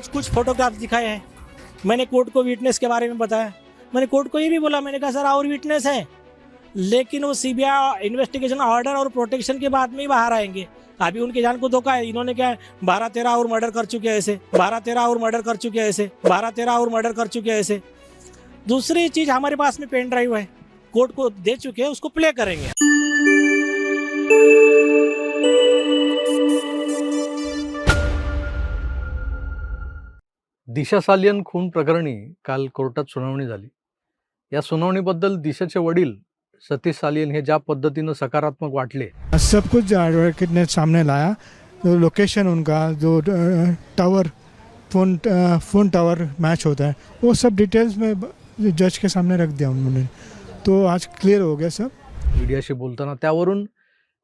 आज कुछ फोटोग्राफ्स दिखाए हैं। मैंने कोर्ट को विटनेस के बारे में बताया। मैंने कोर्ट को ये भी बोला, मैंने कहा सर और विटनेस है, लेकिन वो सीबीआई इन्वेस्टिगेशन ऑर्डर और प्रोटेक्शन के बाद में ही बाहर आएंगे। अभी उनकी जान को धोखा है। इन्होंने क्या 12-13 और मर्डर कर चुके हैं ऐसे, 12-13 और मर्डर कर चुके हैं ऐसे, 12-13 और मर्डर कर चुके हैं ऐसे। दूसरी चीज, हमारे पास में पेन ड्राइव है, कोर्ट को दे चुके हैं, उसको प्ले करेंगे। दिशा सालियन खून प्रकरणी काल कोर्टात सुनावणी झाली। या सुनावणीबद्दल दिशाचे वडील सतीश सालियन हे ज्या पद्धतीनं सकारात्मक वाटले, सब कुछ एडवोकेट ने सामने लाया। तो लोकेशन उनका जो टावर फोन टावर मैच होता है वो सब डिटेल्स में जज के सामने रख दिया उन्होंने। तो आज क्लियर हो गया सब। मीडियाशी बोलताना त्यावरून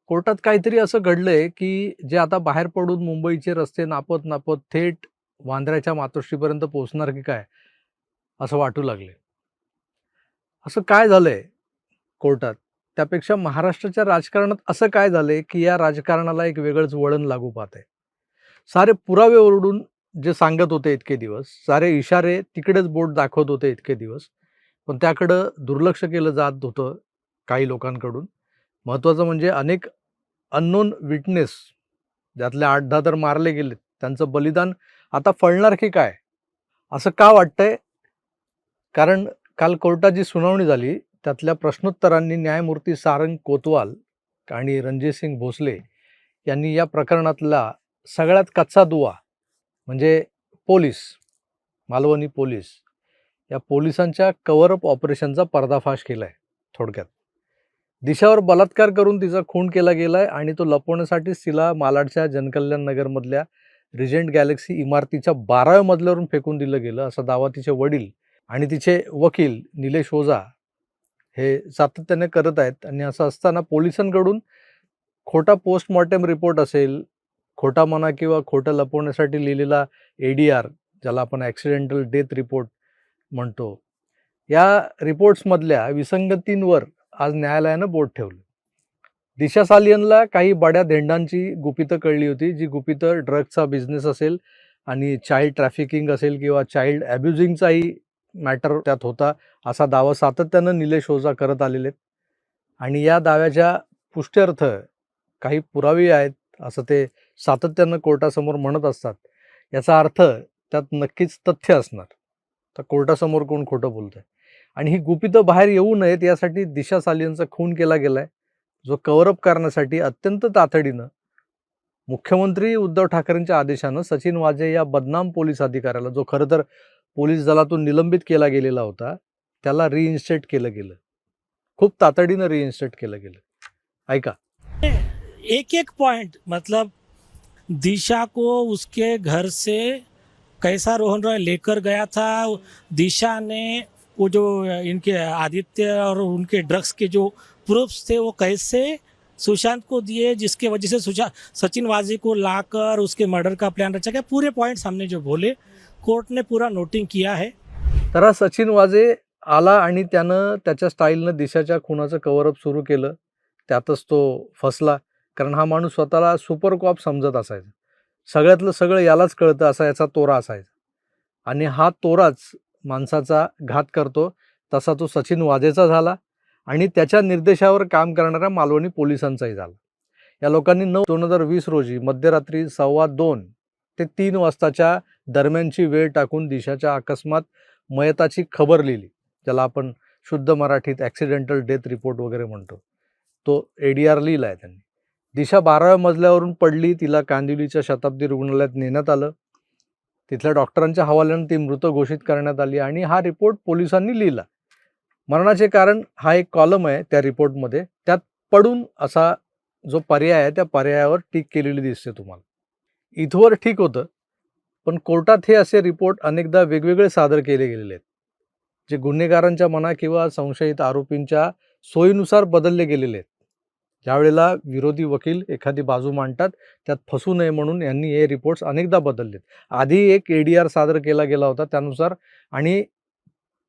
कोर्टात काहीतरी असं घडलंय की जे आता बाहेर पडून मुंबईचे रस्ते नापत नापत थेट वांद्र्याच्या मातोश्रीपर्यंत पोहोचणार की काय असं वाटू लागले। असं काय झालंय कोर्टात, त्यापेक्षा महाराष्ट्राच्या राजकारणात असं काय झालंय की या राजकारणाला एक वेगळंच वळण लागू पाहत आहे। सारे पुरावे ओरडून जे सांगत होते इतके दिवस, सारे इशारे तिकडेच बोट दाखवत होते इतके दिवस, पण त्याकडं दुर्लक्ष केलं जात होतं काही लोकांकडून। महत्त्वाचं म्हणजे अनेक अननोन विटनेस ज्यातले 8-10 तर मारले गेलेत, त्यांचं बलिदान आता फळणार की काय असं का वाटतंय? कारण काल कोर्टात जी सुनावणी झाली त्यातल्या प्रश्नोत्तरांनी न्यायमूर्ती सारंग कोतवाल आणि रणजित सिंग भोसले यांनी या प्रकरणातला सगळ्यात कच्चा दुवा म्हणजे पोलीस, मालवणी पोलीस, या पोलिसांच्या कव्हर अप ऑपरेशनचा पर्दाफाश केलाय। थोडक्यात दिशावर बलात्कार करून तिचा खून केला गेलाय आणि तो लपवण्यासाठीच तिला मालाडच्या जनकल्याण नगरमधल्या रिजेंट गॅलेक्सी इमारतीच्या 12व्या मजल्यावरून फेकून दिलं गेलं असा दावा तिचे वडील आणि तिचे वकील निलेश ओझा हे सातत्याने करत आहेत। आणि असं असताना पोलिसांकडून खोटा पोस्टमॉर्टम रिपोर्ट असेल, खोटा म्हणा किंवा खोटं लपवण्यासाठी लिहिलेला ADR ज्याला आपण ॲक्सिडेंटल डेथ रिपोर्ट म्हणतो, या रिपोर्ट्समधल्या विसंगतींवर आज न्यायालयानं बोट ठेवलं। दिशा सालियनला काही बड्या धेंडांची गुपितं कळली होती, जी गुपितं ड्रग्सचा बिझनेस असेल आणि चाइल्ड ट्रॅफिकिंग असेल किंवा चाइल्ड ॲब्युजिंगचाही मॅटर त्यात होता असा दावा सातत्यानं निलेश ओझा करत आलेले आहेत। आणि या दाव्याच्या पुष्ट्यर्थ काही पुरावे आहेत असं ते सातत्यानं कोर्टासमोर म्हणत असतात। याचा अर्थ त्यात नक्कीच तथ्य असणार। तर कोर्टासमोर कोण खोटं बोलतंय आणि ही गुपितं बाहेर येऊ नयेत यासाठी दिशा सालियनचा खून केला गेलाय, जो कव्हर अप करण्यासाठी अत्यंत तातडीनं मुख्यमंत्री उद्धव ठाकरेंच्या आदेशानं सचिन वाझे या बदनाम पोलीस अधिकाऱ्याला, जो खरं तर पोलीस दलातून निलंबित केला गेलेला होता, त्याला रिइन्स्टेट केलं गेलं। खूप तातडीनं रिइन्स्टेट केलं गेलं। ऐका। एक एक पॉइंट, मतलब दिशा को उसके घर से कैसा रोहन रॉय लेकर गया था, दिशा ने वो जो इनके आदित्य और उनके ड्रग्स के जो प्रूफ्स थे वो कैसे सुशांत को दिए, जिसके वजह से सचिन वाजे को लाकर उसके मर्डर का प्लान रचा गया। पूरे पॉइंट्स हमने जो बोले कोर्ट ने पूरा नोटिंग किया है। तर सचिन वाजे आला आणि त्यानं त्याच्या स्टाईलनं दिशाच्या खुनाचं कव्हरअप सुरू केलं। त्यातच तो फसला, कारण हा माणूस स्वतःला सुपर कॉप समजत असायचा। सगळ्यातलं सगळं यालाच कळतं असा याचा तोरा असायचा। आणि हा तोराच माणसाचा घात करतो तसा तो सचिन वाजेचा झाला आणि त्याच्या निर्देशावर काम करणाऱ्या मालवणी पोलिसांचाही झाला। या लोकांनी 9/2020 रोजी मध्यरात्री 2:15 ते 3 वाजताच्या दरम्यानची वेळ टाकून दिशाच्या अकस्मात मयताची खबर लिहिली, ज्याला आपण शुद्ध मराठीत ॲक्सिडेंटल डेथ रिपोर्ट वगैरे म्हणतो। तो ADR लिहिलाय त्यांनी। दिशा 12व्या मजल्यावरून पडली, तिला कांदिवलीच्या शताब्दी रुग्णालयात नेण्यात आलं। तिथल्या डॉक्टरांच्या हवाल्यानं ती मृत घोषित करण्यात आली आणि हा रिपोर्ट पोलिसांनी लिहिला। मरणाचे कारण हा एक कॉलम आहे त्या रिपोर्टमध्ये, त्यात पडून असा जो पर्याय आहे त्या पर्यायावर टीक केलेली दिसते तुम्हाला। इथवर ठीक होतं, पण कोर्टात हे असे रिपोर्ट अनेकदा वेगवेगळे सादर केले गेलेले आहेत, जे गुन्हेगारांच्या म्हणा किंवा संशयित आरोपींच्या सोयीनुसार बदलले गेलेले आहेत। ज्यावेळेला विरोधी वकील एखादी बाजू मांडतात त्यात फसू नये म्हणून यांनी हे रिपोर्ट्स अनेकदा बदललेत। आधी एक ADR सादर केला गेला होता त्यानुसार आणि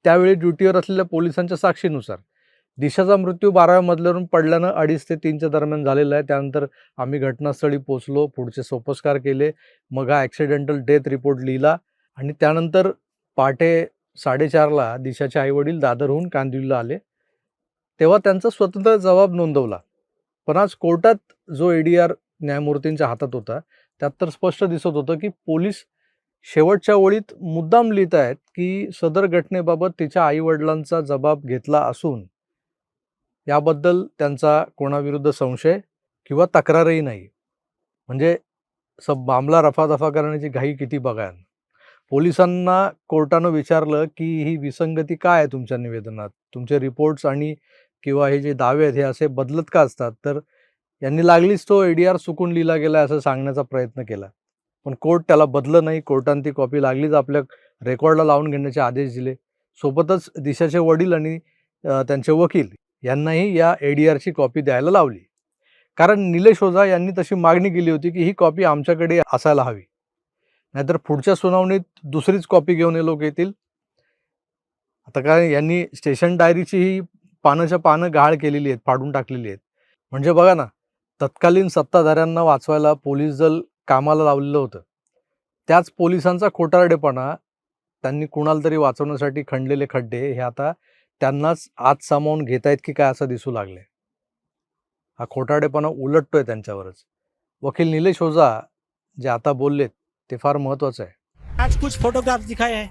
त्यावेळी ड्युटीवर असलेल्या पोलिसांच्या साक्षीनुसार। दिशाचा मृत्यू 12व्या मजल्यावरून पडल्यानं 2:30 ते 3च्या दरम्यान झालेला आहे। त्यानंतर आम्ही घटनास्थळी पोहोचलो, पुढचे सोपस्कार केले, मग हा ॲक्सिडेंटल डेथ रिपोर्ट लिहिला आणि त्यानंतर पहाटे 4:30ला दिशाचे आईवडील दादरहून कांदिवलीला आले. तेव्हा त्यांचा स्वतंत्र जबाब नोंदवला. पण आज कोर्टात जो ADR न्यायमूर्तींच्या हातात होता, त्यात तर स्पष्ट दिसत होतं की पोलीस शेवटच्या ओळीत मुद्दाम लिहित आहेत की सदर घटनेबाबत तिच्या आईवडिलांचा जबाब घेतला असून याबद्दल त्यांचा कोणाविरुद्ध संशय किंवा तक्रारही नाही. म्हणजे मामला रफादफा करण्याची घाई किती बघा. पोलिसांना कोर्टानं विचारलं की ही विसंगती काय आहे तुमच्या निवेदनात, तुमचे रिपोर्ट्स आणि किंवा हे जे दावे आहेत हे असे बदलत का असतात. तर यांनी लागलीच तो ADR चुकून लिहिला गेला असं सांगण्याचा प्रयत्न केला. पण कोर्ट त्याला बदलं नाही. कोर्टाने ती कॉपी लागलीच आपल्या रेकॉर्डला लावून घेण्याचे आदेश दिले. सोबतच दिशाचे वडील आणि त्यांचे वकील यांनाही या ADRची कॉपी द्यायला लावली. कारण निलेश ओझा यांनी तशी मागणी केली होती की ही कॉपी आमच्याकडे असायला हवी, नाहीतर पुढच्या सुनावणीत दुसरीच कॉपी घेऊन हे लोक येतील. आता काय यांनी स्टेशन डायरीची ही पानाच्या पानं गहाळ केलेली आहेत, फाडून टाकलेली आहेत. म्हणजे बघा ना, तत्कालीन सत्ताधाऱ्यांना वाचवायला पोलीस दल कामाला लावलेलं होतं. त्याच पोलिसांचा खोटारडेपणा, त्यांनी कुणाला तरी वाचवण्यासाठी खणलेले खड्डे हे आता त्यांनाच आत सामावून घेतायत की काय असं दिसू लागले. हा खोटारडेपणा उलटतोय त्यांच्यावरच. वकील निलेश ओझा जे आता बोललेत ते फार महत्त्वाचं आहे. आज कुछ फोटोग्राफ्स दिखाए हैं,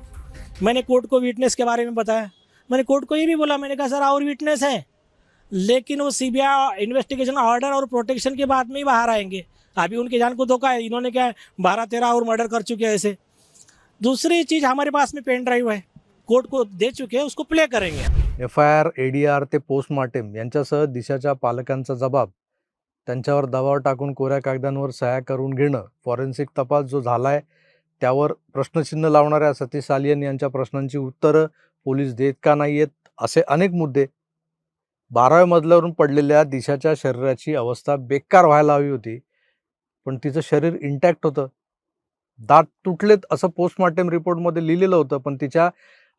मैंने कोर्ट को विटनेस के बारे में बताया. मैंने कोर्ट को ये भी बोला, मैंने कहा सर और विटनेस है, लेकिन वो CBI इन्वेस्टिगेशन ऑर्डर और प्रोटेक्शन के बाद में ही बाहर आएंगे. अभी उनकी जान को धोखा है. इन्होंने क्या 12-13 और मर्डर कर चुके हैं ऐसे. दूसरी चीज़, हमारे पास में पेन ड्राइव है, कोर्ट को दे चुके हैं, उसको प्ले करेंगे. FIR, ADR ते पोस्टमार्टम यांच्यासह दिशाच्या पालकांचा जबाब, त्यांच्यावर दबाव टाकून कोऱ्या कागदांवर सह्या करून घेणं, फॉरेन्सिक तपास जो झालाय त्यावर प्रश्नचिन्ह लावणाऱ्या सतीश सालियन यांच्या प्रश्नांची उत्तरं पोलीस देत का नाहीयेत, असे अनेक मुद्दे. 12व्या मजल्यावरून पडलेल्या दिशाच्या शरीराची अवस्था बेकार व्हायला हवी होती, पण तिचं शरीर इंटॅक्ट होतं. दात तुटलेत असं पोस्टमार्टम रिपोर्टमध्ये लिहिलेलं होतं, पण तिच्या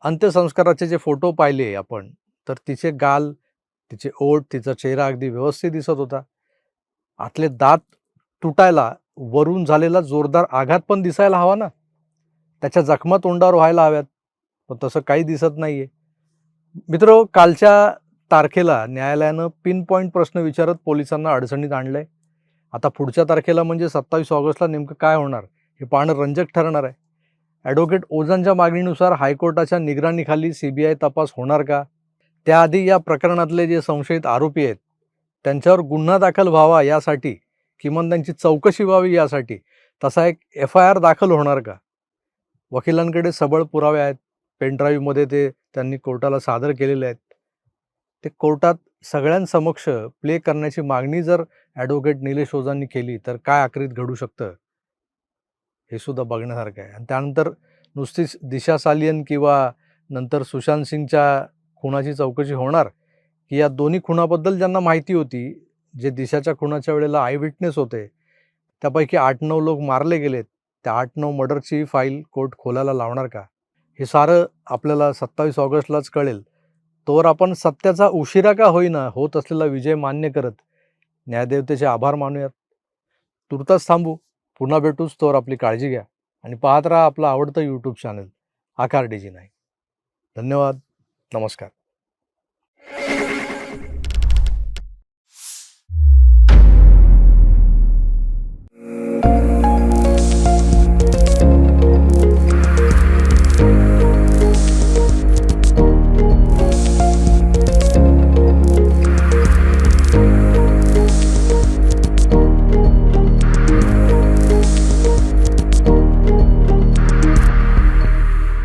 अंत्यसंस्काराचे जे फोटो पाहिले आपण, तर तिचे गाल, तिचे ओठ, तिचा चेहरा अगदी व्यवस्थित दिसत होता. आतले दात तुटायला वरून झालेला जोरदार आघात पण दिसायला हवा ना, त्याच्या जखमा तोंडावर व्हायला हव्यात, पण तसं काही दिसत नाहीये. मित्र, कालच्या तारखेला न्यायालयानं पिन पॉईंट प्रश्न विचारत पोलिसांना अडचणीत आणलंय. आता पुढच्या तारखेला म्हणजे 27 ऑगस्टला नेमकं काय होणार हे पाहणं रंजक ठरणार आहे. ॲडव्होकेट ओझांच्या मागणीनुसार हायकोर्टाच्या निगराणीखाली CBI तपास होणार का? त्याआधी या प्रकरणातले जे संशयित आरोपी आहेत त्यांच्यावर गुन्हा दाखल व्हावा यासाठी, किमान त्यांची चौकशी व्हावी यासाठी तसा एक FIR दाखल होणार का? वकिलांकडे सबळ पुरावे आहेत. पेनड्राईव्हमध्ये ते त्यांनी कोर्टाला सादर केलेले आहेत. ते कोर्टात सगळ्यांसमक्ष प्ले करण्याची मागणी जर ॲडव्होकेट निलेश ओझांनी केली तर काय आखरीत घडू शकतं हे सुद्धा बघण्यासारखं आहे. आणि त्यानंतर नुसतीच दिशा सालियन किंवा नंतर सुशांत सिंगच्या खुनाची चौकशी होणार की या दोन्ही खुनाबद्दल ज्यांना माहिती होती, जे दिशाच्या खुनाच्या वेळेला आय विटनेस होते, त्यापैकी 8-9 लोक मारले गेलेत, त्या 8-9 मर्डरची फाईल कोर्ट खोलायला लावणार का? हे सारं आपल्याला 27 ऑगस्टलाच कळेल. तोवर आपण सत्याचा उशिरा का होईना होत असलेला विजय मान्य करत न्यायदेवतेचे आभार मानूयात. तुर्तास थांबू. पुन्हा भेटूच. तोवर आपली काळजी घ्या आणि पाहत राहा आपलं आवडतं YouTube चॅनल आकार DG9. धन्यवाद. नमस्कार.